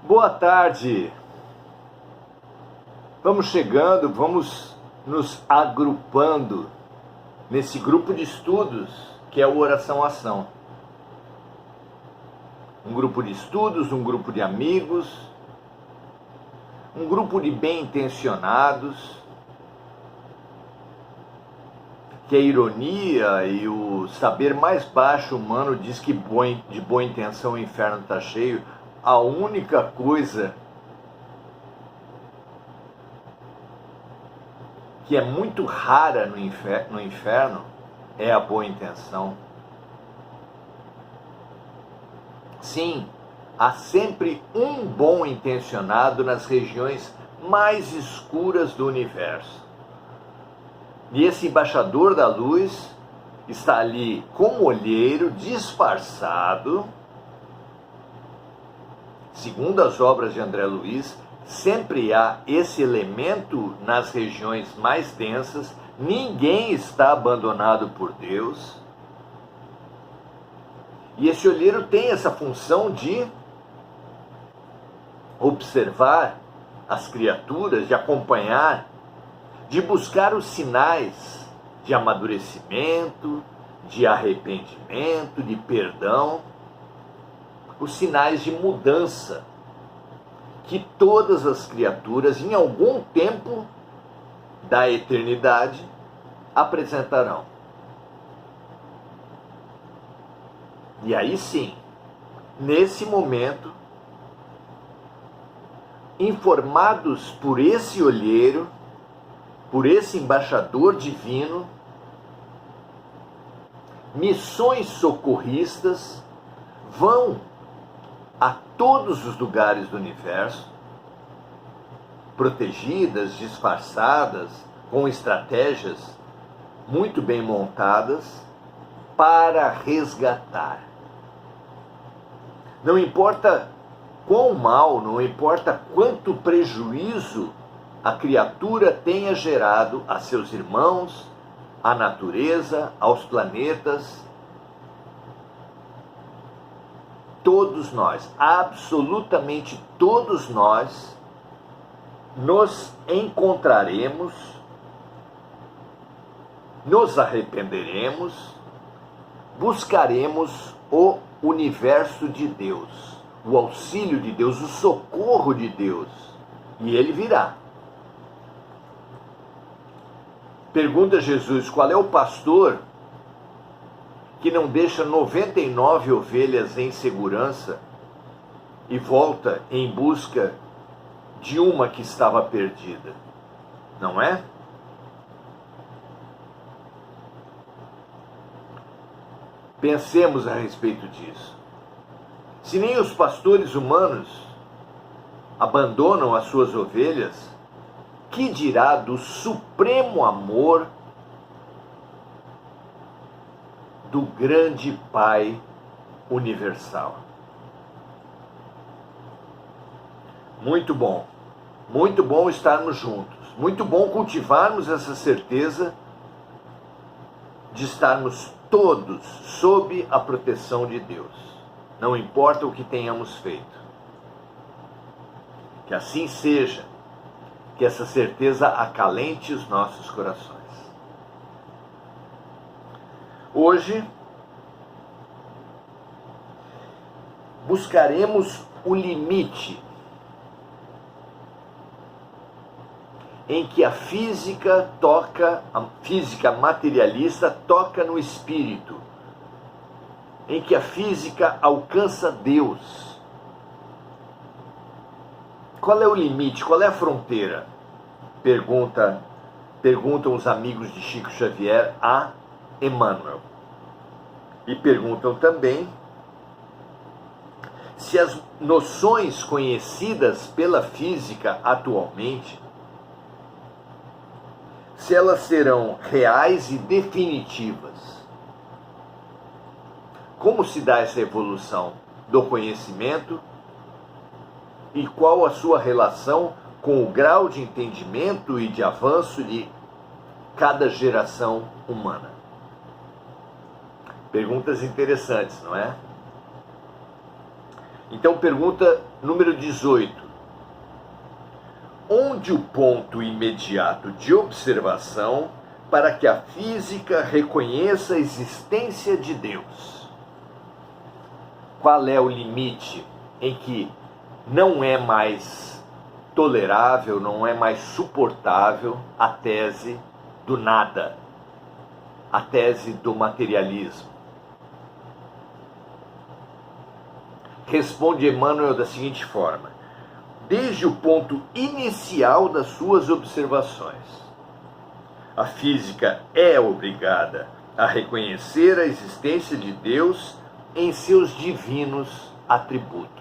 Boa tarde! Vamos chegando, vamos nos agrupando nesse grupo de estudos que é o Oração Ação. Um grupo de estudos, um grupo de amigos, um grupo de bem-intencionados, que a ironia e o saber mais baixo humano diz que de boa intenção o inferno está cheio. A única coisa que é muito rara no inferno é a boa intenção. Sim, há sempre um bom intencionado nas regiões mais escuras do universo. E esse embaixador da luz está ali como olheiro, disfarçado. Segundo as obras de André Luiz, sempre há esse elemento nas regiões mais densas. Ninguém está abandonado por Deus. E esse olheiro tem essa função de observar as criaturas, de acompanhar, de buscar os sinais de amadurecimento, de arrependimento, de perdão, os sinais de mudança que todas as criaturas, em algum tempo da eternidade, apresentarão. E aí sim, nesse momento, informados por esse olheiro, por esse embaixador divino, missões socorristas vão a todos os lugares do universo, protegidas, disfarçadas, com estratégias muito bem montadas, para resgatar. Não importa quão mal, não importa quanto prejuízo a criatura tenha gerado a seus irmãos, à natureza, aos planetas, todos nós, absolutamente todos nós, nos encontraremos, nos arrependeremos, buscaremos o universo de Deus, o auxílio de Deus, o socorro de Deus, e Ele virá. Pergunta Jesus: qual é o pastor que não deixa 99 ovelhas em segurança e volta em busca de uma que estava perdida? Não é? Pensemos a respeito disso. Se nem os pastores humanos abandonam as suas ovelhas, que dirá do supremo amor do grande Pai universal? Muito bom estarmos juntos, muito bom cultivarmos essa certeza de estarmos todos sob a proteção de Deus, não importa o que tenhamos feito. Que assim seja, que essa certeza acalente os nossos corações. Hoje, buscaremos o limite em que a física materialista toca no espírito, em que a física alcança Deus. Qual é o limite? Qual é a fronteira? Perguntam os amigos de Chico Xavier a Emmanuel. E perguntam também se as noções conhecidas pela física atualmente, se elas serão reais e definitivas. Como se dá essa evolução do conhecimento e qual a sua relação com o grau de entendimento e de avanço de cada geração humana? Perguntas interessantes, não é? Então, pergunta número 18. Onde o ponto imediato de observação para que a física reconheça a existência de Deus? Qual é o limite em que não é mais tolerável, não é mais suportável a tese do nada, a tese do materialismo? Responde Emmanuel da seguinte forma: desde o ponto inicial das suas observações, a física é obrigada a reconhecer a existência de Deus em seus divinos atributos.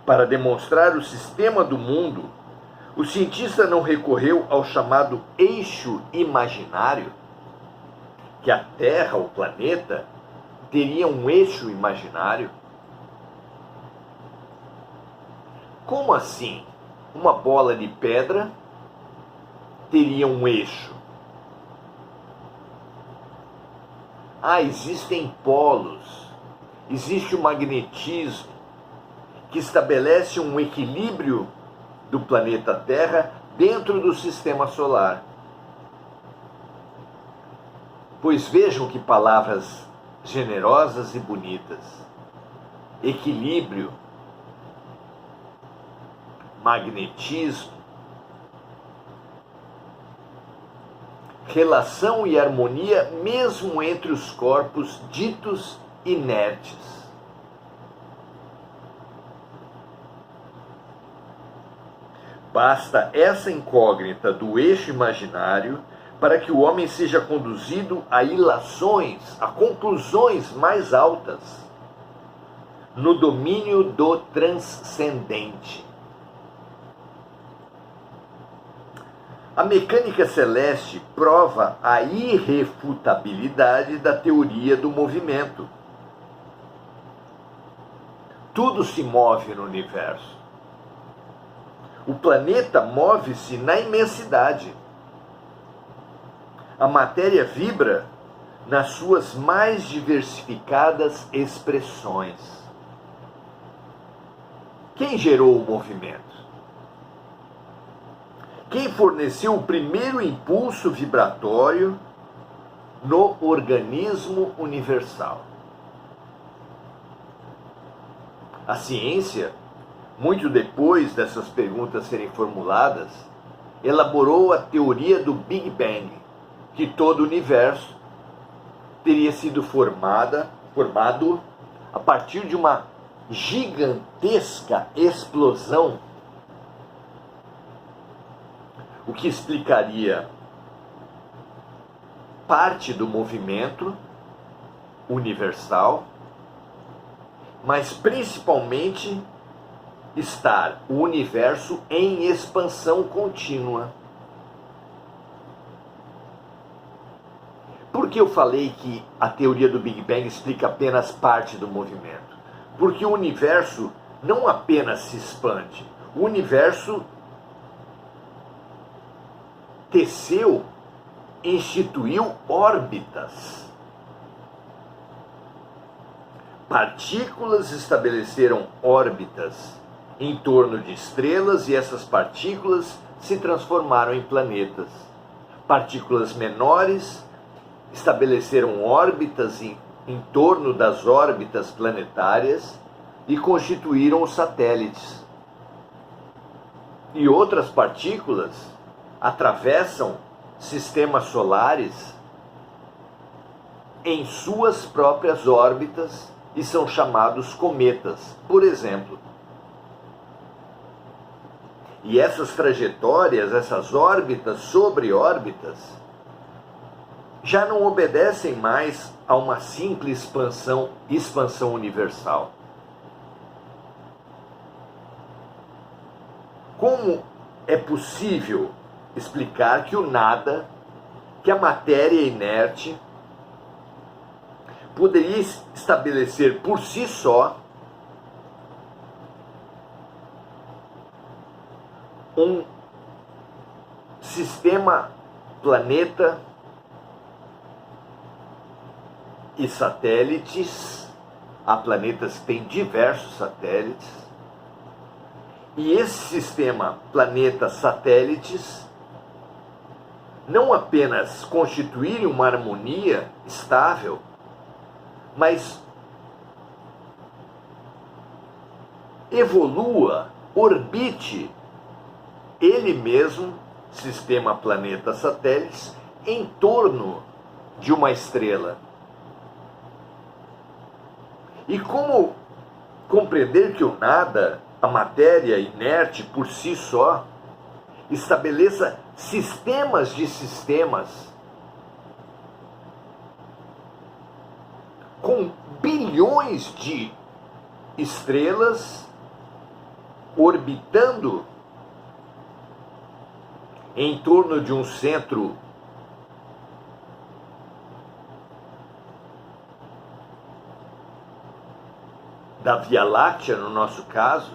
Para demonstrar o sistema do mundo, o cientista não recorreu ao chamado eixo imaginário, que a Terra, o planeta, teria um eixo imaginário? Como assim? Uma bola de pedra teria um eixo? Existem polos, existe o magnetismo, que estabelece um equilíbrio do planeta Terra dentro do sistema solar. Pois vejam que palavras generosas e bonitas: equilíbrio, magnetismo, relação e harmonia mesmo entre os corpos ditos inertes. Basta essa incógnita do eixo imaginário para que o homem seja conduzido a ilações, a conclusões mais altas, no domínio do transcendente. A mecânica celeste prova a irrefutabilidade da teoria do movimento. Tudo se move no universo. O planeta move-se na imensidade. A matéria vibra nas suas mais diversificadas expressões. Quem gerou o movimento? Quem forneceu o primeiro impulso vibratório no organismo universal? A ciência, muito depois dessas perguntas serem formuladas, elaborou a teoria do Big Bang, que todo o universo teria sido formado a partir de uma gigantesca explosão, o que explicaria parte do movimento universal, mas principalmente estar o universo em expansão contínua. Por que eu falei que a teoria do Big Bang explica apenas parte do movimento? Porque o universo não apenas se expande, o universo teceu, instituiu órbitas. Partículas estabeleceram órbitas em torno de estrelas e essas partículas se transformaram em planetas. Partículas menores estabeleceram órbitas em torno das órbitas planetárias e constituíram os satélites. E outras partículas atravessam sistemas solares em suas próprias órbitas e são chamados cometas, por exemplo. E essas trajetórias, essas órbitas sobre órbitas, já não obedecem mais a uma simples expansão universal. Como é possível explicar que o nada, que a matéria inerte, poderia estabelecer por si só um sistema planeta e satélites há planetas que têm diversos satélites, e esse sistema planeta-satélites não apenas constituírem uma harmonia estável, mas evolua, orbite ele mesmo, sistema planeta-satélites, em torno de uma estrela. E como compreender que o nada, a matéria inerte por si só, estabeleça sistemas de sistemas com bilhões de estrelas orbitando em torno de um centro da Via Láctea, no nosso caso,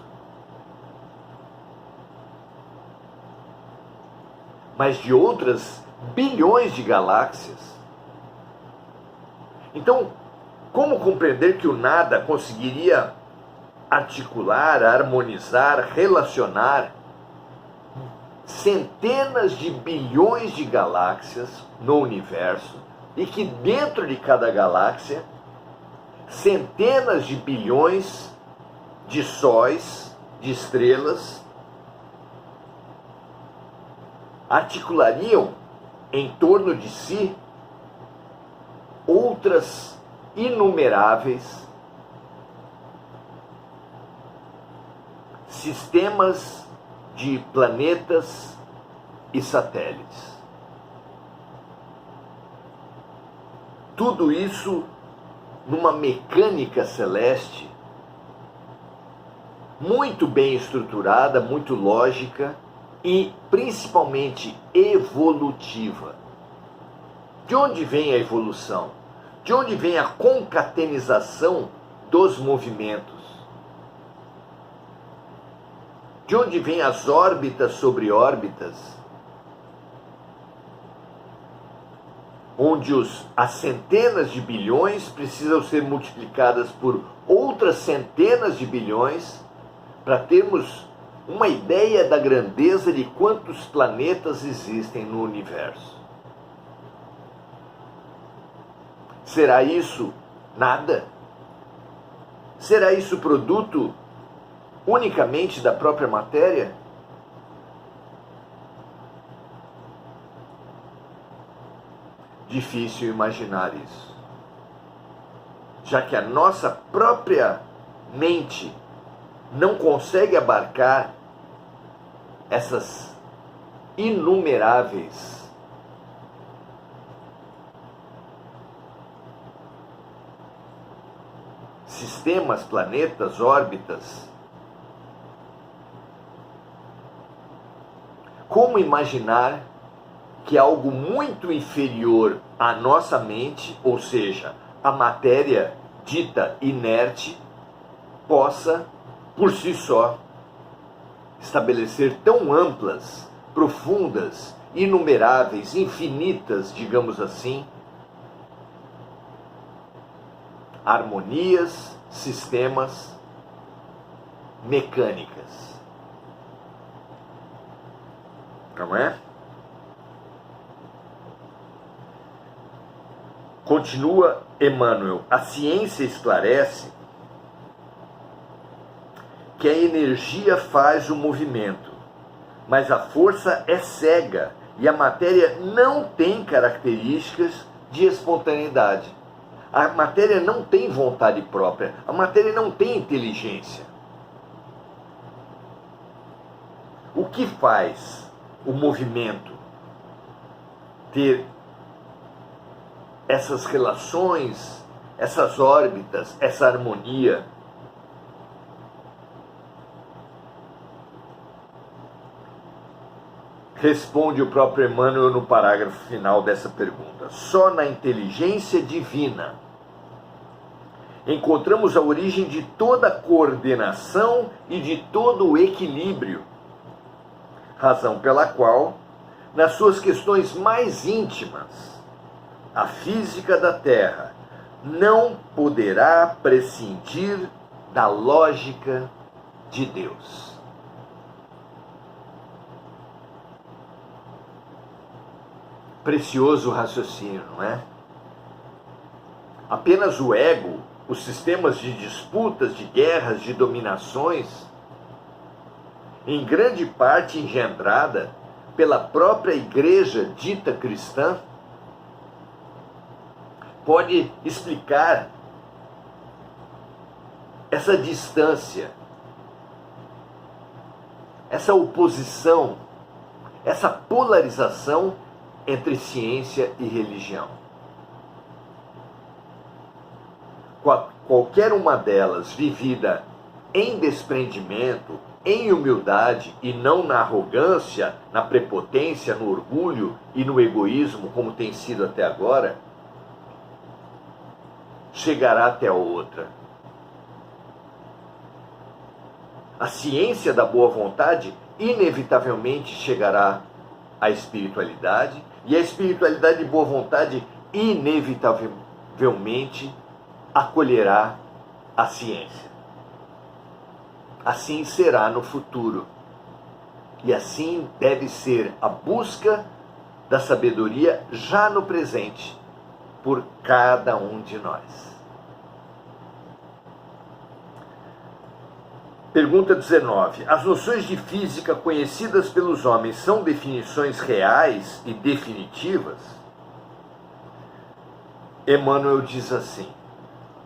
mas de outras bilhões de galáxias. Então, como compreender que o nada conseguiria articular, harmonizar, relacionar centenas de bilhões de galáxias no universo e que dentro de cada galáxia centenas de bilhões de sóis, de estrelas, articulariam em torno de si outras inumeráveis sistemas de planetas e satélites. Tudo isso numa mecânica celeste muito bem estruturada, muito lógica e principalmente evolutiva. De onde vem a evolução? De onde vem a concatenização dos movimentos? De onde vêm as órbitas sobre órbitas? Onde as centenas de bilhões precisam ser multiplicadas por outras centenas de bilhões para termos uma ideia da grandeza de quantos planetas existem no universo. Será isso nada? Será isso produto unicamente da própria matéria? Difícil imaginar isso, já que a nossa própria mente não consegue abarcar essas inumeráveis sistemas, planetas, órbitas. Como imaginar que algo muito inferior à nossa mente, ou seja, a matéria dita inerte, possa, por si só, estabelecer tão amplas, profundas, inumeráveis, infinitas, digamos assim, harmonias, sistemas, mecânicas. Não é? Continua Emmanuel: a ciência esclarece que a energia faz o movimento, mas a força é cega e a matéria não tem características de espontaneidade. A matéria não tem vontade própria, a matéria não tem inteligência. O que faz o movimento ter essas relações, essas órbitas, essa harmonia? Responde o próprio Emmanuel no parágrafo final dessa pergunta: só na inteligência divina encontramos a origem de toda a coordenação e de todo o equilíbrio, razão pela qual, nas suas questões mais íntimas, a física da Terra não poderá prescindir da lógica de Deus. Precioso raciocínio, não é? Apenas o ego, os sistemas de disputas, de guerras, de dominações, em grande parte engendrada pela própria igreja dita cristã, pode explicar essa distância, essa oposição, essa polarização entre ciência e religião. Qualquer uma delas vivida em desprendimento, em humildade e não na arrogância, na prepotência, no orgulho e no egoísmo, como tem sido até agora, chegará até a outra. A ciência da boa vontade inevitavelmente chegará à espiritualidade, e a espiritualidade de boa vontade inevitavelmente acolherá a ciência. Assim será no futuro. E assim deve ser a busca da sabedoria já no presente, por cada um de nós. Pergunta 19. As noções de física conhecidas pelos homens são definições reais e definitivas? Emmanuel diz assim: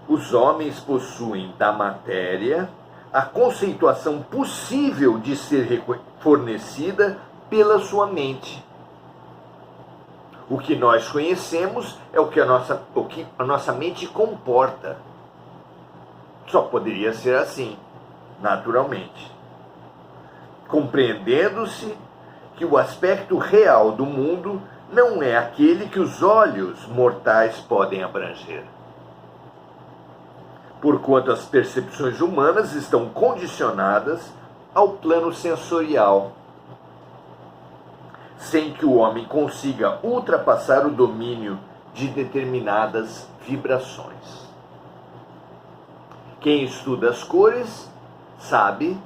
os homens possuem da matéria a conceituação possível de ser fornecida pela sua mente. O que nós conhecemos é o que a nossa mente comporta. Só poderia ser assim, naturalmente. Compreendendo-se que o aspecto real do mundo não é aquele que os olhos mortais podem abranger. Porquanto as percepções humanas estão condicionadas ao plano sensorial, sem que o homem consiga ultrapassar o domínio de determinadas vibrações. Quem estuda as cores sabe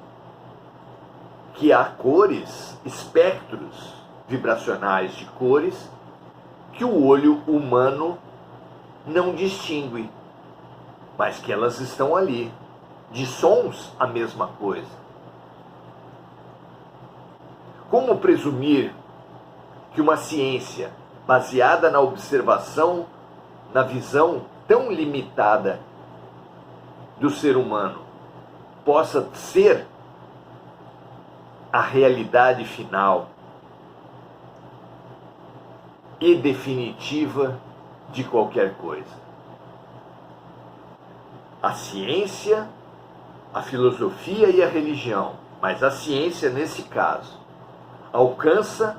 que há cores, espectros vibracionais de cores, que o olho humano não distingue, mas que elas estão ali. De sons, a mesma coisa. Como presumir que uma ciência baseada na observação, na visão tão limitada do ser humano, possa ser a realidade final e definitiva de qualquer coisa? A ciência, a filosofia e a religião, mas a ciência, nesse caso, alcança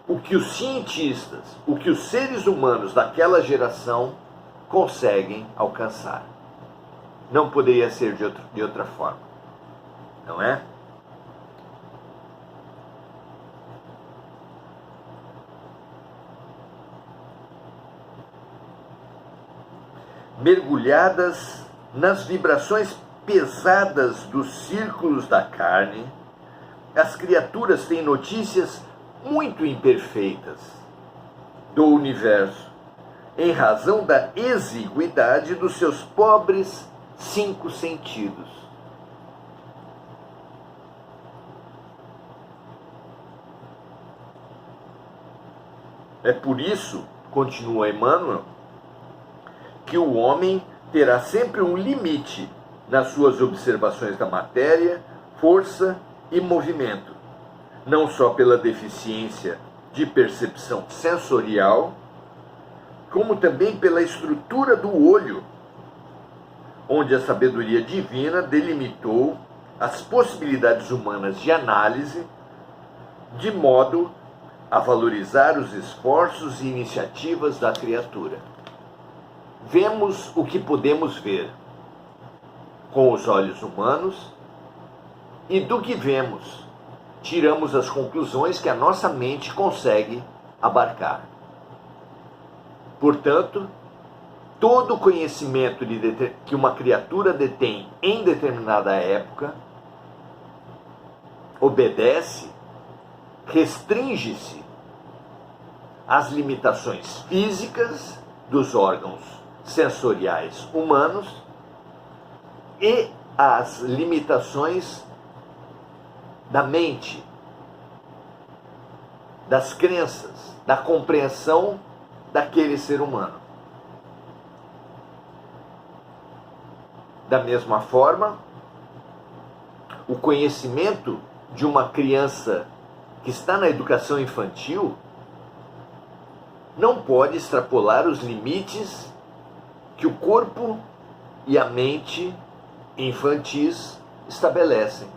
o que os cientistas, o que os seres humanos daquela geração conseguem alcançar. Não poderia ser de outra forma, não é? Mergulhadas nas vibrações pesadas dos círculos da carne, as criaturas têm notícias muito imperfeitas do universo, em razão da exiguidade dos seus pobres 5 sentidos. É por isso, continua Emmanuel, que o homem terá sempre um limite nas suas observações da matéria, força e movimento, não só pela deficiência de percepção sensorial, como também pela estrutura do olho, onde a sabedoria divina delimitou as possibilidades humanas de análise, de modo a valorizar os esforços e iniciativas da criatura. Vemos o que podemos ver com os olhos humanos, e do que vemos, tiramos as conclusões que a nossa mente consegue abarcar. Portanto, todo conhecimento que uma criatura detém em determinada época obedece, restringe-se às limitações físicas dos órgãos sensoriais humanos e às limitações da mente, das crenças, da compreensão daquele ser humano. Da mesma forma, o conhecimento de uma criança que está na educação infantil não pode extrapolar os limites que o corpo e a mente infantis estabelecem.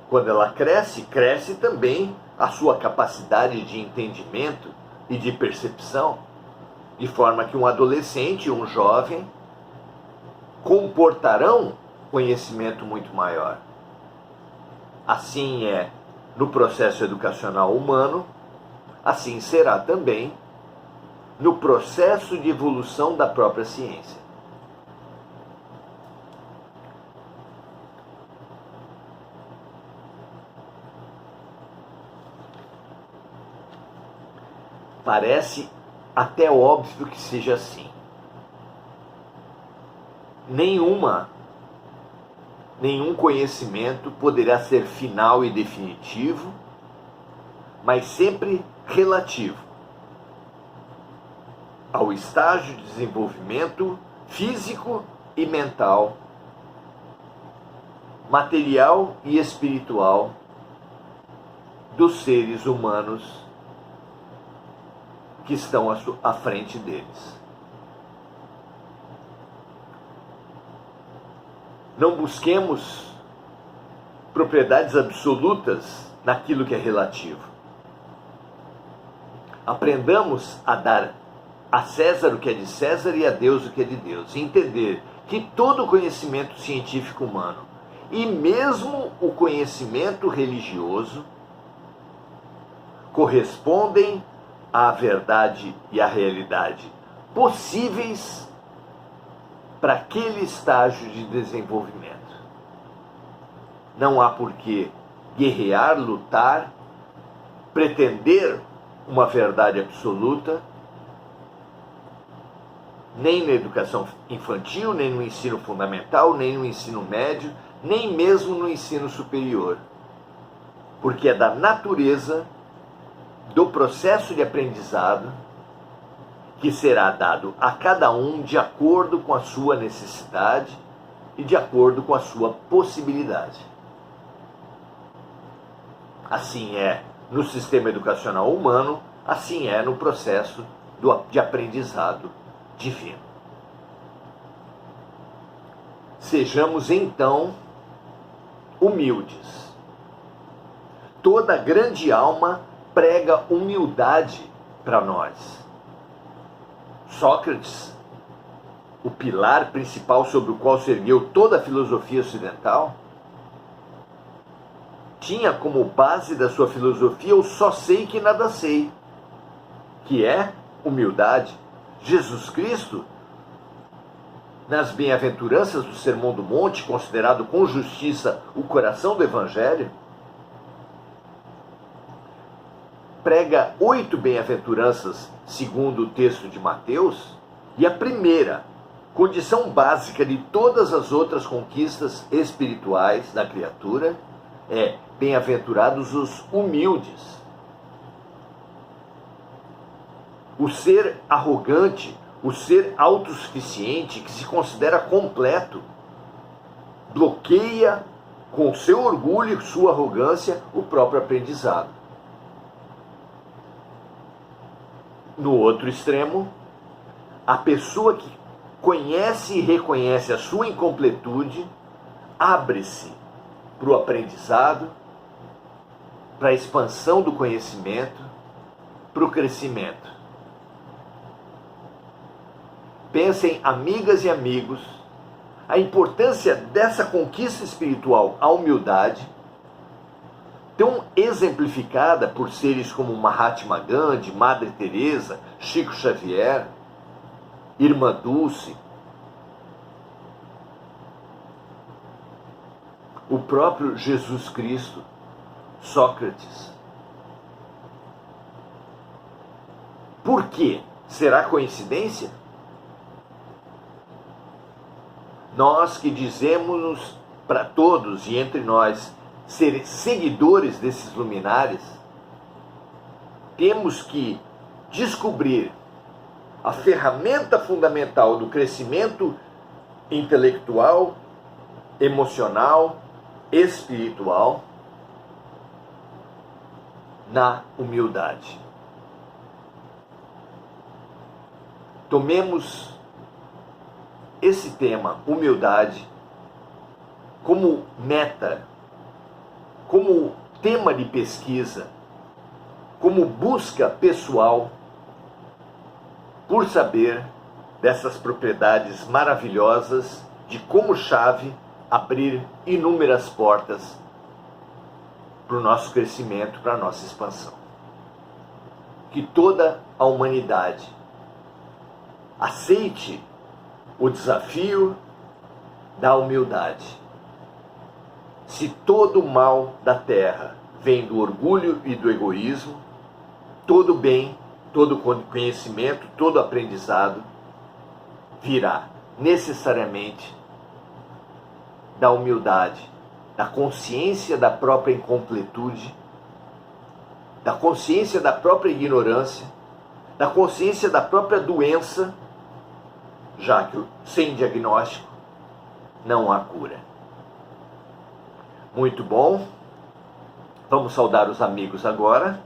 Quando ela cresce, cresce também a sua capacidade de entendimento e de percepção, de forma que um adolescente e um jovem comportarão conhecimento muito maior. Assim é no processo educacional humano, assim será também no processo de evolução da própria ciência. Parece até óbvio que seja assim. Nenhum conhecimento poderá ser final e definitivo, mas sempre relativo ao estágio de desenvolvimento físico e mental, material e espiritual dos seres humanos que estão à frente deles. Não busquemos propriedades absolutas naquilo que é relativo. Aprendamos a dar a César o que é de César e a Deus o que é de Deus. E entender que todo o conhecimento científico humano, e mesmo o conhecimento religioso, correspondem à verdade e à realidade possíveis para aquele estágio de desenvolvimento. Não há por que guerrear, lutar, pretender uma verdade absoluta, nem na educação infantil, nem no ensino fundamental, nem no ensino médio, nem mesmo no ensino superior. Porque é da natureza do processo de aprendizado que será dado a cada um de acordo com a sua necessidade e de acordo com a sua possibilidade. Assim é no sistema educacional humano, assim é no processo de aprendizado divino. Sejamos então humildes. Toda grande alma prega humildade para nós. Sócrates, o pilar principal sobre o qual se ergueu toda a filosofia ocidental, tinha como base da sua filosofia o só sei que nada sei, que é humildade. Jesus Cristo, nas bem-aventuranças do Sermão do Monte, considerado com justiça o coração do Evangelho, prega 8 bem-aventuranças segundo o texto de Mateus, e a primeira, condição básica de todas as outras conquistas espirituais da criatura, é bem-aventurados os humildes. O ser arrogante, o ser autossuficiente, que se considera completo, bloqueia com seu orgulho e sua arrogância o próprio aprendizado. No outro extremo, a pessoa que conhece e reconhece a sua incompletude abre-se para o aprendizado, para a expansão do conhecimento, para o crescimento. Pensem, amigas e amigos, a importância dessa conquista espiritual, a humildade, tão exemplificada por seres como Mahatma Gandhi, Madre Teresa, Chico Xavier, Irmã Dulce, o próprio Jesus Cristo, Sócrates. Por quê? Será coincidência? Nós que dizemos para todos e entre nós ser seguidores desses luminares, temos que descobrir a ferramenta fundamental do crescimento intelectual, emocional, espiritual na humildade. Tomemos esse tema, humildade, como meta, como tema de pesquisa, como busca pessoal por saber dessas propriedades maravilhosas de como chave abrir inúmeras portas para o nosso crescimento, para a nossa expansão. Que toda a humanidade aceite o desafio da humildade. Se todo o mal da terra vem do orgulho e do egoísmo, todo bem, todo conhecimento, todo aprendizado virá necessariamente da humildade, da consciência da própria incompletude, da consciência da própria ignorância, da consciência da própria doença, já que sem diagnóstico não há cura. Muito bom. Vamos saudar os amigos agora.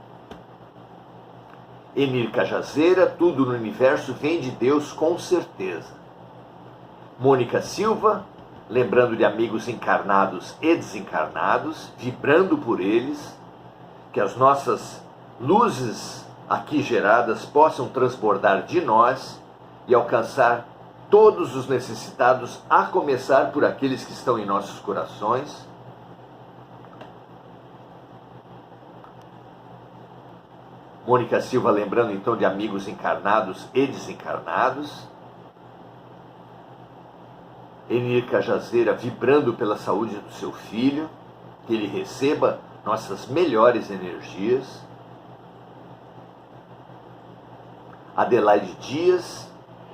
Emir Cajazeira, tudo no universo vem de Deus com certeza. Mônica Silva, lembrando de amigos encarnados e desencarnados, vibrando por eles, que as nossas luzes aqui geradas possam transbordar de nós e alcançar todos os necessitados, a começar por aqueles que estão em nossos corações. Mônica Silva lembrando então de amigos encarnados e desencarnados. Enir Cajazeira vibrando pela saúde do seu filho, que ele receba nossas melhores energias. Adelaide Dias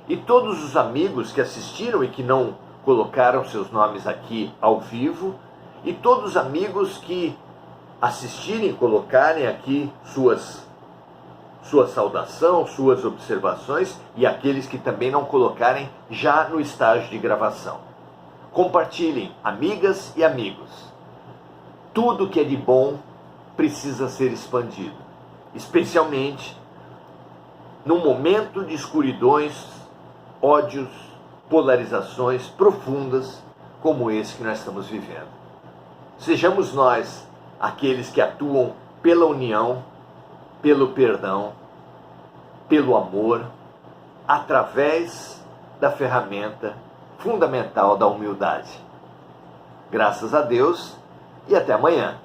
e todos os amigos que assistiram e que não colocaram seus nomes aqui ao vivo, e todos os amigos que assistirem, colocarem aqui sua saudação, suas observações, e aqueles que também não colocarem já no estágio de gravação. Compartilhem, amigas e amigos. Tudo que é de bom precisa ser expandido, especialmente num momento de escuridões, ódios, polarizações profundas como esse que nós estamos vivendo. Sejamos nós aqueles que atuam pela união, pelo perdão, pelo amor, através da ferramenta fundamental da humildade. Graças a Deus e até amanhã.